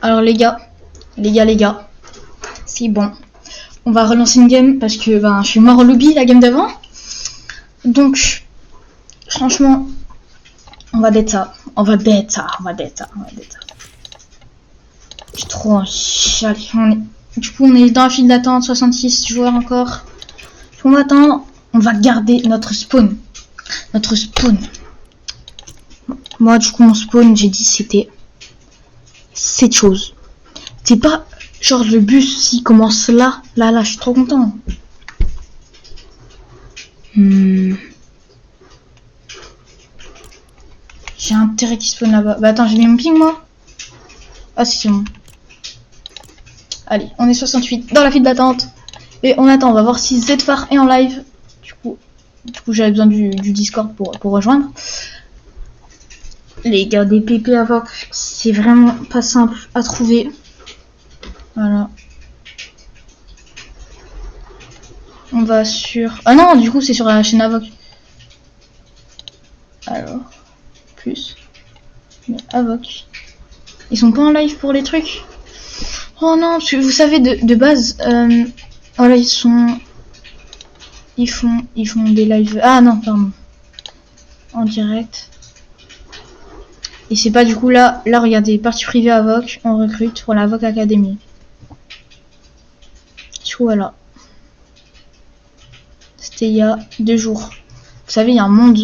Alors les gars, c'est bon. On va relancer une game parce que je suis mort au lobby la game d'avant. Donc, franchement, on va dead ça. J'ai trop envie. Du coup, on est dans la file d'attente, 66 joueurs encore. On va attendre. On va garder notre spawn. Moi, du coup, mon spawn, j'ai dit c'était cette chose. C'est pas genre le bus s'il commence là, je suis trop content. J'ai un terrain qui spawn là-bas. Bah attends, j'ai mis mon ping moi. Ah si, c'est bon. Allez, on est 68 dans la file d'attente. Et on attend, on va voir si Zfar est en live. Du coup j'avais besoin du Discord pour rejoindre. Les gars, des PP Avoc, c'est vraiment pas simple à trouver. Voilà. On va sur... Ah non, du coup c'est sur la chaîne Avoc. Alors, plus. Mais Avoc. Ils sont pas en live pour les trucs. Oh non, parce que vous savez de base... voilà, ils font des lives... Ah non, pardon. En direct. Et c'est pas du coup là, regardez, partie privée Avoc, on recrute pour la Avoc Academy. Du coup voilà. C'était il y a 2 jours. Vous savez, il y a un monde.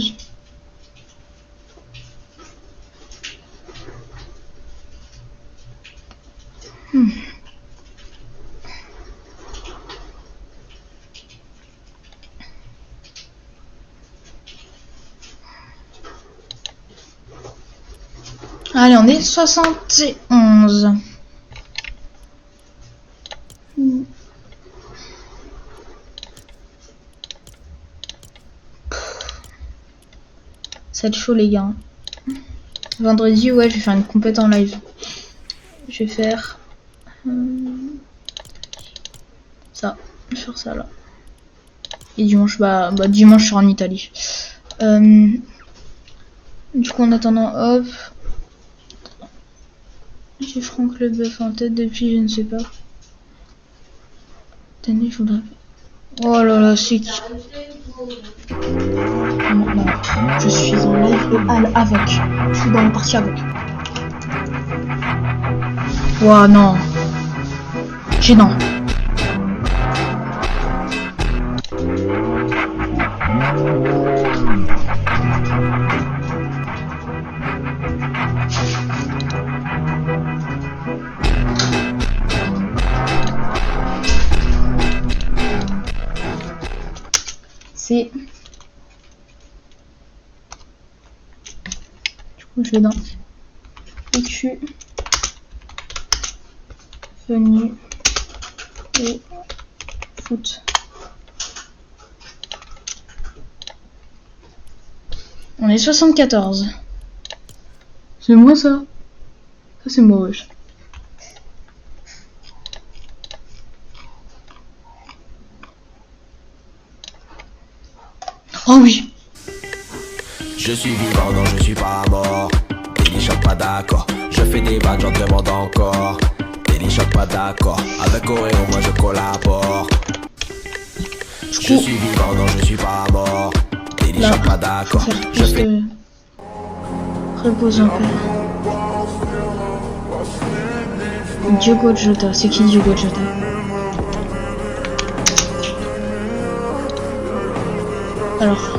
Allez, on est 71. Ça va être chaud les gars. Vendredi, ouais, je vais faire une compète en live. Je vais faire ça. Je vais faire ça là. Et dimanche, dimanche je serai en Italie. Du coup, en attendant, hop. J'ai Franck Leboeuf en tête depuis je ne sais pas. Tenez, je voudrais. Oh là là, c'est qui? Non, je suis en live avec. Je suis dans la partie avec. Ouah, non. Gênant. Du coup je vais dans écu venu et foot. On est 74. C'est moi ça. Ça c'est moi wesh. Oh oui. Je suis vivant, non je suis pas mort. Téléchoc pas d'accord. Je fais des vannes, j'en demande encore. Téléchoc pas d'accord. Avec Oreo, moi je collabore. Je suis vivant, non je suis pas mort. Téléchoc pas d'accord. Je fais... Repose un peu. Diogo Jota, c'est qui Diogo Jota? Alors.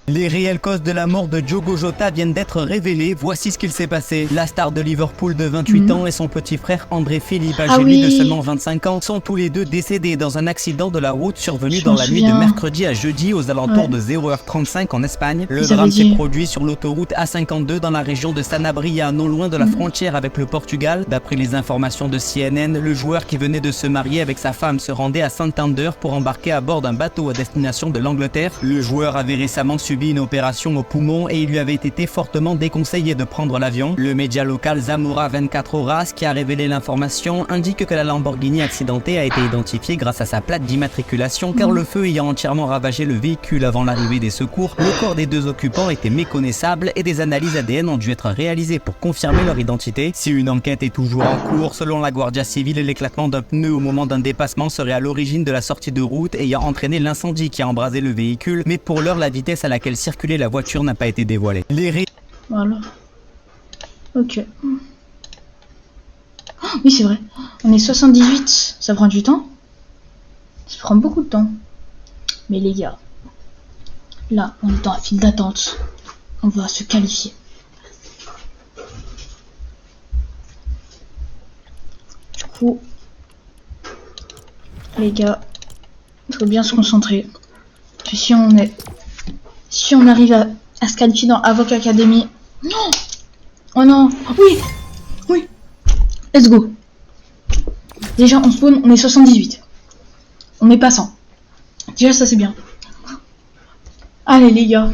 Les réelles causes de la mort de Diogo Jota viennent d'être révélées. Voici ce qu'il s'est passé. La star de Liverpool de 28 ans et son petit frère André Philippe, âgé lui de seulement 25 ans, sont tous les deux décédés dans un accident de la route survenu dans la nuit de mercredi à jeudi aux alentours de 0h35 en Espagne. Le drame s'est produit sur l'autoroute A52 dans la région de Sanabria, non loin de la frontière avec le Portugal. D'après les informations de CNN, le joueur qui venait de se marier avec sa femme se rendait à Santander pour embarquer à bord d'un bateau à destination de l'Angleterre. Le joueur avait récemment subi subi une opération au poumon et il lui avait été fortement déconseillé de prendre l'avion. Le média local Zamora 24 Horas, qui a révélé l'information, indique que la Lamborghini accidentée a été identifiée grâce à sa plaque d'immatriculation car le feu ayant entièrement ravagé le véhicule avant l'arrivée des secours, le corps des deux occupants était méconnaissable et des analyses ADN ont dû être réalisées pour confirmer leur identité. Si une enquête est toujours en cours, selon la Guardia Civile, l'éclatement d'un pneu au moment d'un dépassement serait à l'origine de la sortie de route ayant entraîné l'incendie qui a embrasé le véhicule, mais pour l'heure, la vitesse à laquelle circulait la voiture n'a pas été dévoilée. Voilà. Ok. Oh, oui, c'est vrai. On est 78. Ça prend du temps. Ça prend beaucoup de temps. Mais les gars, là, on est dans la file d'attente. On va se qualifier. Du coup, les gars, il faut bien se concentrer. Que si on arrive à se qualifier dans Avoc Academy. Non! Oh non! Oui! Oui! Let's go! Déjà, on spawn, on est 78. On est pas 100. Déjà, ça c'est bien. Allez, les gars.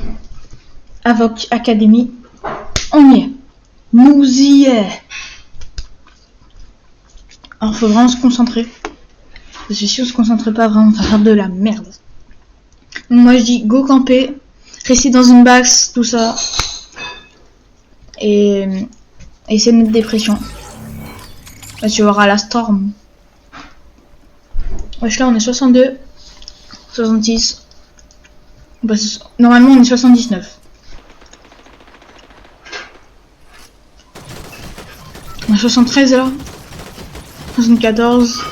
Avoc Academy. On y est. Nous y est. Alors, faut vraiment se concentrer. Parce que si on se concentre pas, vraiment, on va faire de la merde. Donc, moi, je dis go camper. Rester dans une box, tout ça. Et essayer de mettre des pressions. Là, tu auras la storm. Wesh, là, on est 62. 66. Bah, normalement, on est 79. On est 73 là. 74.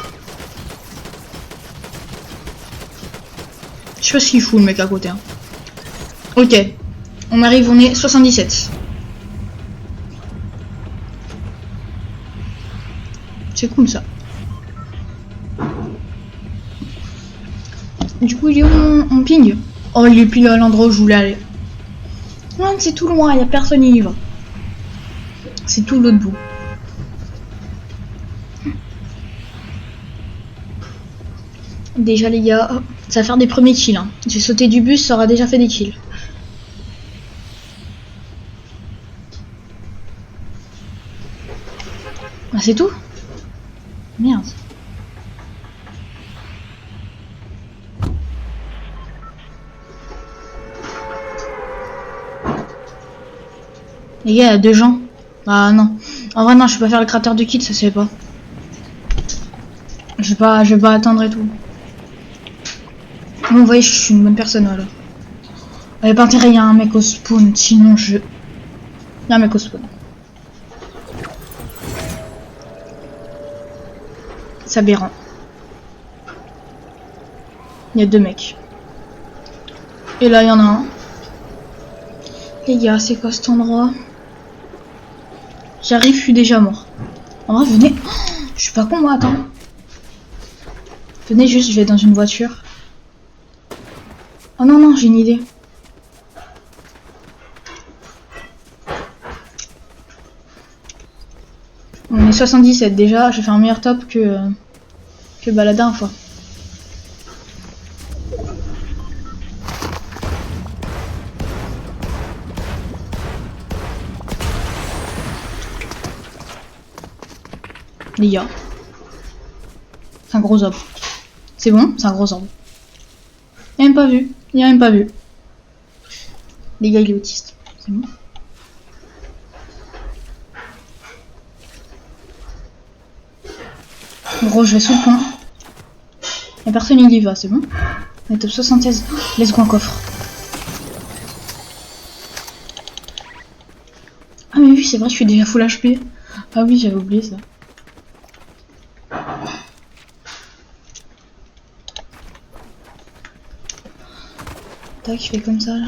Je sais pas ce qu'il fout le mec à côté. Hein. Ok. On arrive, on est 77. C'est cool ça. Du coup, il est où mon ping? Oh, il est pile à l'endroit où je voulais aller. Non, c'est tout loin, il n'y a personne qui y va. C'est tout l'autre bout. Déjà les gars, ça va faire des premiers kills. Hein. J'ai sauté du bus, ça aura déjà fait des kills. Ah, c'est tout? Merde. Les gars, il y a 2 gens. Ah non. En vrai non, je peux pas faire le créateur de kit, ça se fait pas. Je vais pas attendre et tout. Bon, vous voyez, je suis une bonne personne, voilà. Il n'y a pas intérêt, il y a un mec au spawn, sinon je... Il y a un mec au spawn. C'est aberrant. Il y a 2 mecs. Et là, il y en a un. Les gars, c'est quoi cet endroit? J'arrive, je suis déjà mort. En vrai, venez. Oh, je suis pas con, moi, attends. Venez juste, je vais dans une voiture. Oh non, non, j'ai une idée. On est 77 déjà, je vais faire un meilleur top que la dernière fois. Les gars. C'est un gros orbe. C'est bon, c'est un gros orbe. Il a même pas vu. Il a même pas vu. Les gars, il est autiste. C'est bon. Gros, je vais sous le pont. Y'a personne, il y va, c'est bon. On est top 76. Laisse go un coffre. Ah mais oui, c'est vrai, je suis déjà full HP. Ah oui, j'avais oublié ça. Tac, je fais comme ça là.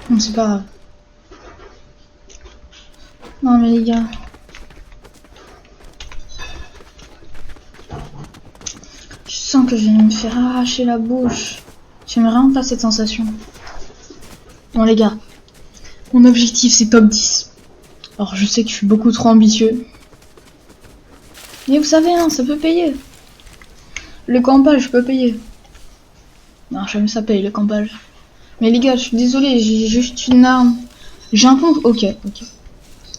Non, c'est pas grave. Non mais les gars. sens que je vais me faire arracher la bouche. J'aime vraiment pas cette sensation. Bon les gars, mon objectif c'est top 10. Alors je sais que je suis beaucoup trop ambitieux. Mais vous savez, hein, ça peut payer. Le campage peut payer. Non, jamais ça paye le campage. Mais les gars, je suis désolée, j'ai juste une arme. J'ai un pompe, ok. Et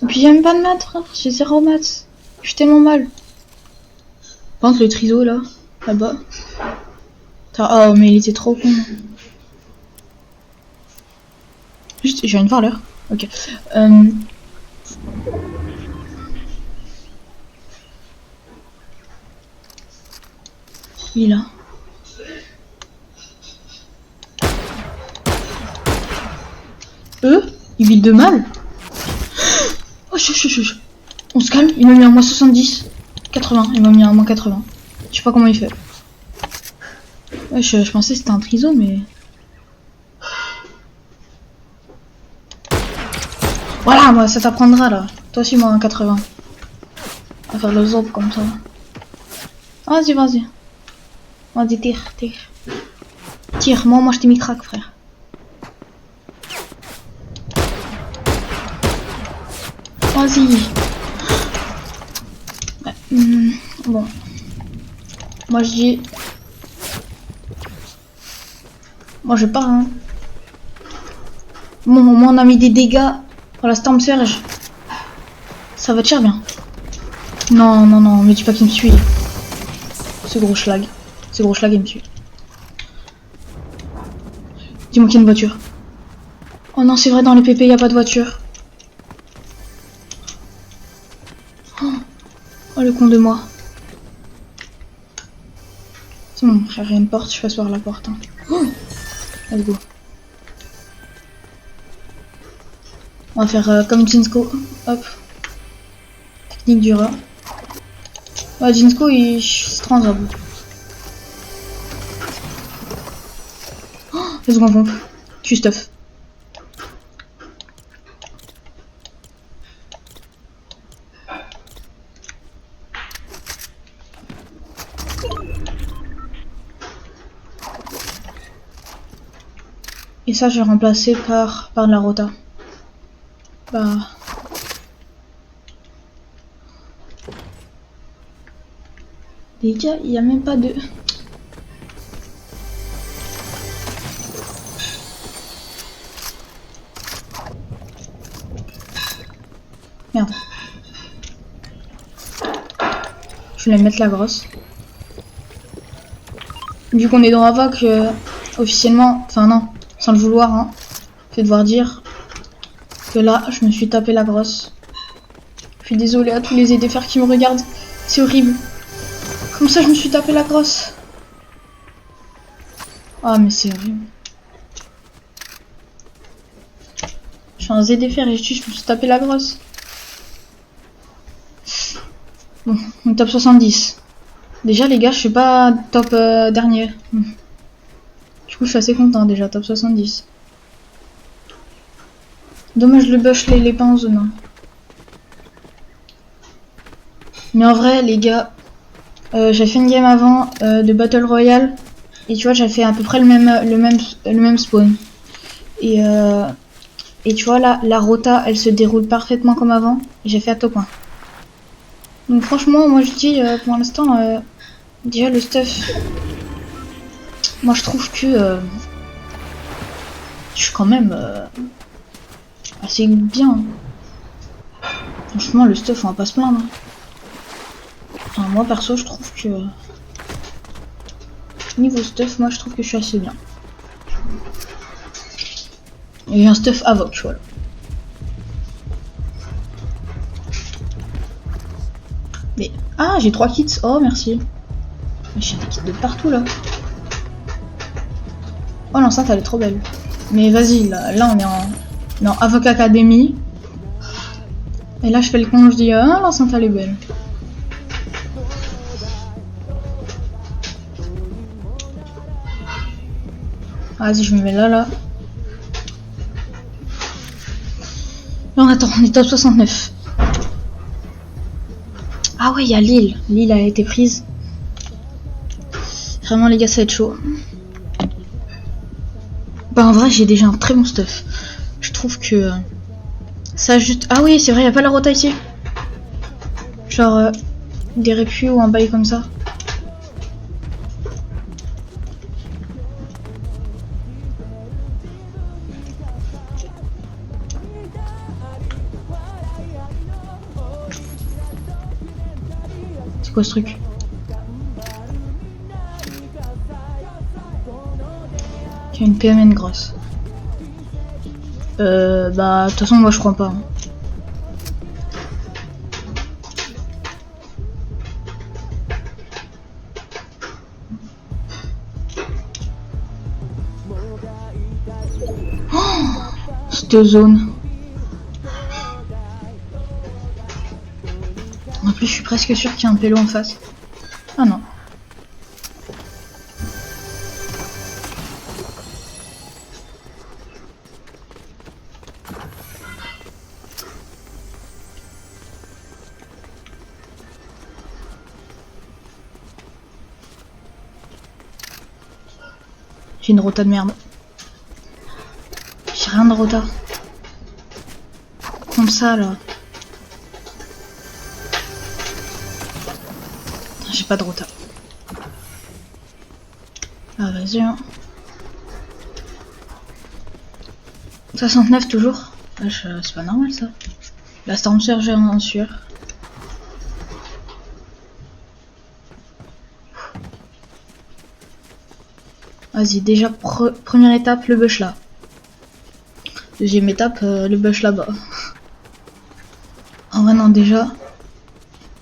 puis j'ai même pas de maths, frère. J'ai 0 maths. Je suis tellement mal. Par contre, le triso là, là-bas. Oh, mais il était trop con. Juste, je viens de voir l'heure. Ok. Il est là. Il vit de mal. Oh, on se calme, il m'a mis à moins 70. 80, il m'a mis à moins 80. Je sais pas comment il fait. Ouais, je pensais que c'était un triso, mais... Voilà, moi, ça t'apprendra, là. Toi aussi, moins 80. On va faire le zob comme ça. Vas-y. Vas-y, tire. Tire, moi, je t'ai mis crack, frère. Vas-y. Ouais, bon. Moi je dis... Moi je pars, hein. Bon, au moins on a mis des dégâts. Voilà, Storm Surge. Ça va te faire bien. Non, mais dis pas qu'il me suit. Ce gros schlag, il me suit. Dis-moi qu'il y a une voiture. Oh non, c'est vrai, dans les PP, il n'y a pas de voiture. Oh, le con de moi. C'est bon, frère, il y a une porte, je passe par la porte. Hein. Oh, let's go. On va faire comme Jinsko. Hop. Technique du rat. Ouais, Jinsko, il se transable. Oh, le second pompe. Tu stuff. Et ça, je vais remplacer par la rota. Bah. Les gars, il n'y a même pas de... Merde. Je vais mettre la grosse. Vu qu'on est dans Avoc, officiellement, enfin non, sans le vouloir, hein, je vais devoir dire que là, je me suis tapé la grosse. Je suis désolée à tous les EDFR qui me regardent, c'est horrible. Comme ça, je me suis tapé la grosse. Ah, mais c'est horrible. Je suis un ZDFR et je me suis tapé la grosse. Bon, on top 70. Déjà, les gars, je suis pas top dernier. Du coup, je suis assez content déjà, top 70. Dommage le bush les pas en zone. Mais en vrai, les gars, j'ai fait une game avant de Battle Royale. Et tu vois, j'ai fait à peu près le même spawn. Et tu vois, là, la rota, elle se déroule parfaitement comme avant. Et j'ai fait à top 1. Donc franchement, moi je dis, pour l'instant, déjà le stuff... Moi je trouve que... je suis quand même assez bien. Franchement, le stuff, on va pas se plaindre. Enfin, moi perso, je trouve que... Niveau stuff, moi je trouve que je suis assez bien. Et j'ai un stuff Avoc, voilà. Mais... Ah, j'ai 3 kits. Oh, merci. J'ai des kits de partout, là. Oh, l'enceinte, elle est trop belle. Mais vas-y, là on est en Avoc Academy. Et là, je fais le con, je dis, ah, l'enceinte, elle est belle. Vas-y, je me mets là. Là, on attend, on est top 69. Ah ouais, il y a Lille. Lille a été prise. Vraiment les gars, ça va être chaud. Bah en vrai j'ai déjà un très bon stuff. Je trouve que ça juste... Ah oui c'est vrai, y a pas la rota ici. Genre des répus ou un bail comme ça. C'est quoi ce truc? Il y a une PMN grosse. Bah de toute façon moi je crois pas. Cette zone. En plus je suis presque sûr qu'il y a un pélo en face. Ah non. J'ai une rota de merde. J'ai rien de rota. Comme ça là. J'ai pas de rota. Ah vas-y hein. 69 toujours. C'est pas normal ça. La Storm Surge en sueur. Vas-y, déjà première étape, le bush là. Deuxième étape, le bush là-bas. En vrai non déjà.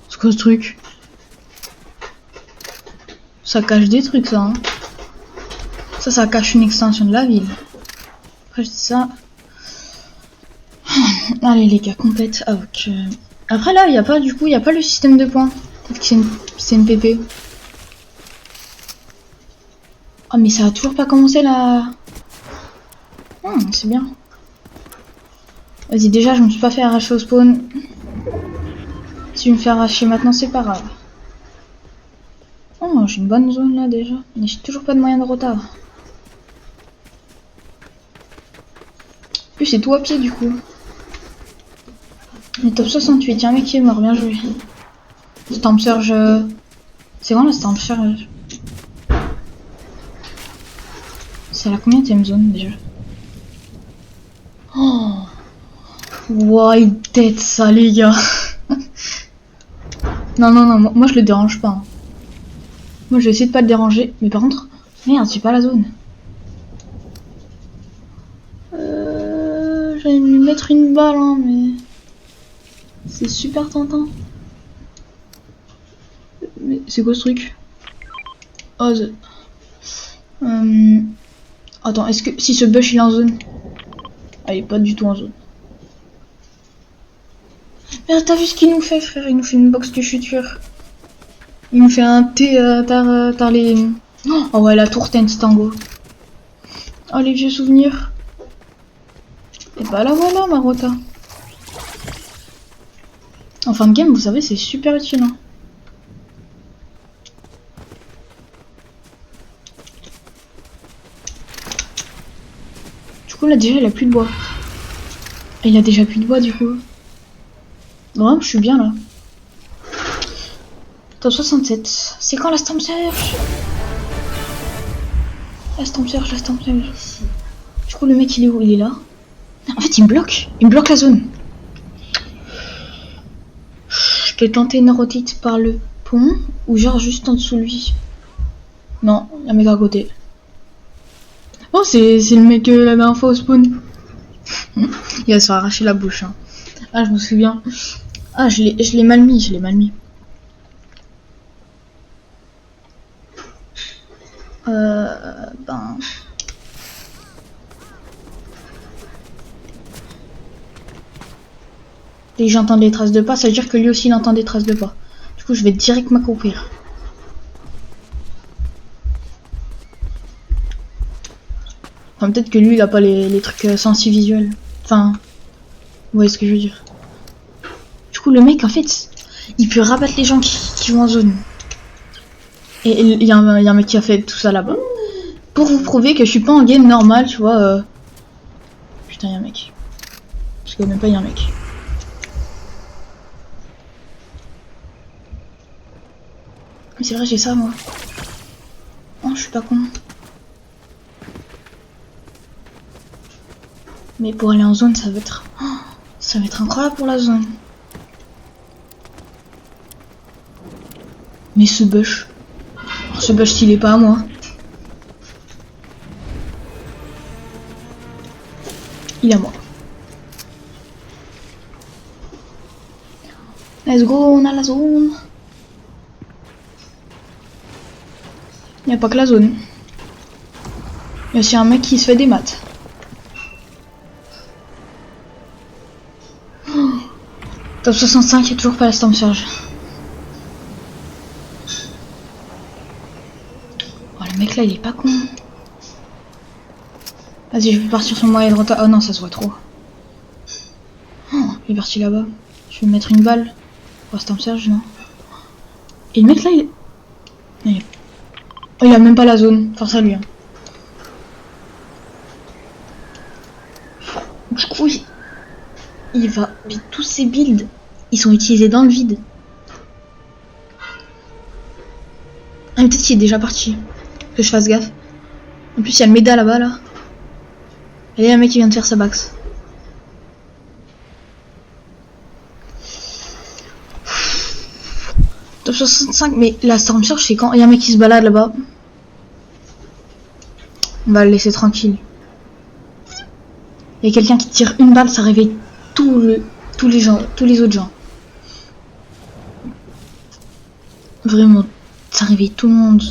C'est quoi ce truc? Ça cache des trucs ça hein. Ça cache une extension de la ville. Après je dis ça. Allez les gars, complète. Ah, ok. Après là, il y a pas du coup, il y a pas le système de points. Peut-être que c'est une PP. Oh mais ça a toujours pas commencé là. C'est bien. Vas-y déjà je me suis pas fait arracher au spawn. Si je me fais arracher maintenant c'est pas grave. Oh j'ai une bonne zone là déjà. Mais j'ai toujours pas de moyen de retard. En plus c'est tout à pied du coup. On est top 68, y'a un mec qui est mort, bien joué. Storm Surge. C'est grand la Storm Surge. C'est la combien de zone déjà? Oh wow, il tête ça les gars. Non, moi je le dérange pas. Moi je vais essayer de pas le déranger. Mais par contre, merde, j'ai pas la zone. J'allais lui mettre une balle, hein, mais... C'est super tentant. Mais c'est quoi ce truc? Oh, Attends, est-ce que... Si ce bush il est en zone... Ah, il est pas du tout en zone. Merde, t'as vu ce qu'il nous fait, frère? Il nous fait une box de chuture. Il nous fait un T tar les... Oh ouais, la tour Tense Tango. Oh, les vieux souvenirs. Et bah là, voilà, ma rota. En fin de game, vous savez, c'est super utile. Hein. Du coup, là, déjà, il a plus de bois. Et il a déjà plus de bois, du coup. Bon, je suis bien, là. Top 67. C'est quand la Storm Surge? La Storm Surge. Du coup, le mec, il est où? Il est là. En fait, il me bloque. Il me bloque la zone. Je peux tenter une rotite par le pont ou genre juste en dessous de lui. Non, il y a un mec à côté. Oh, c'est le mec la dernière fois au spawn. Il va se faire arracher la bouche. Hein. Ah, je me souviens. Ah, je l'ai mal mis, Ben... Et j'entends des traces de pas, ça veut dire que lui aussi il entend des traces de pas. Du coup je vais direct m'accroupir. Enfin peut-être que lui il a pas les trucs sensivisuels. Enfin, vous voyez ce que je veux dire. Du coup le mec en fait, il peut rabattre les gens qui vont en zone. Et il y a un mec qui a fait tout ça là-bas. Pour vous prouver que je suis pas en game normal, tu vois. Putain, il y a un mec. Je connais même pas, il y a un mec. Mais c'est vrai, j'ai ça moi. Oh, je suis pas con. Mais pour aller en zone, ça va être... Oh, ça va être incroyable pour la zone. Mais ce bush... Oh, ce bush, il est pas à moi. Il est à moi. Let's go, on a la zone. Il n'y a pas que la zone. Il y a aussi un mec qui se fait des maths. Oh, top 65, il n'y a toujours pas la Storm Surge. Oh, le mec là, il est pas con. Vas-y, je vais partir sur moi et droite. Oh non, ça se voit trop. Oh, il est parti là-bas. Je vais me mettre une balle. Oh, Storm Surge, non. Et le mec là, il... Oh, il a même pas la zone. Force à lui. Hein. Du coup, il va... Mais tous ces builds, ils sont utilisés dans le vide. Ah, mais peut-être qu'il est déjà parti. Que je fasse gaffe. En plus, il y a le méda là-bas, là. Et il y a un mec qui vient de faire sa bax. Top 65, mais la Storm Surge, c'est quand il y a un mec qui se balade là-bas. On va le laisser tranquille. Il y a quelqu'un qui tire une balle, ça réveille tous les autres gens. Vraiment, ça réveille tout le monde.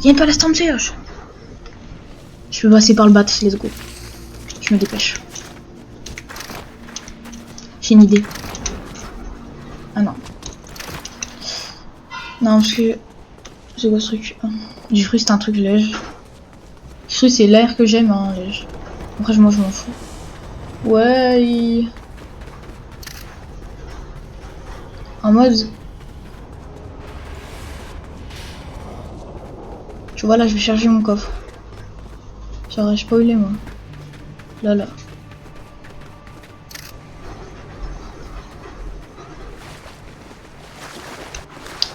Il n'y a pas la Storm Surge. Je peux passer par le bat, let's go. Je me dépêche. J'ai une idée. Ah non. Non, parce que... C'est quoi ce truc? Du fruit, c'est un truc léger. Du fruit, c'est l'air que j'aime, hein, léger. Après, moi, je m'en fous. Ouais. En mode... Tu vois, là, je vais charger mon coffre. J'aurais spoilé, moi. Là.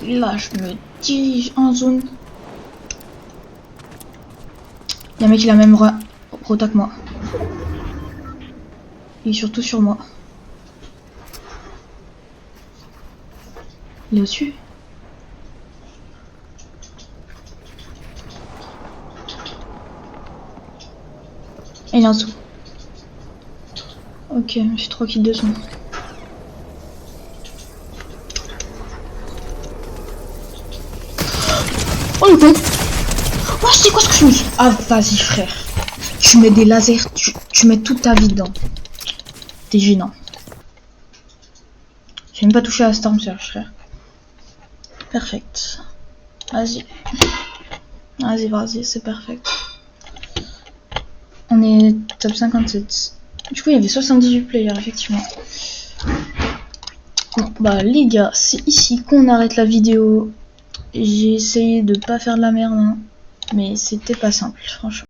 Là, je me dirige en zone. Il y a un mec qui a la même rota que moi. Il est surtout sur moi. Il est au-dessus. Et il est en dessous. Ok, j'ai 3 kills de son. Oh le con! Oh, c'est quoi ce que je me dis? Ah, vas-y, frère. Tu mets des lasers, tu mets toute ta vie dedans. T'es gênant. J'ai même pas touché à la Storm Surge, frère. Perfect. Vas-y. Vas-y, c'est perfect. On est top 57. Du coup, il y avait 78 players, effectivement. Bon, bah, les gars, c'est ici qu'on arrête la vidéo. J'ai essayé de pas faire de la merde, hein, mais c'était pas simple, franchement.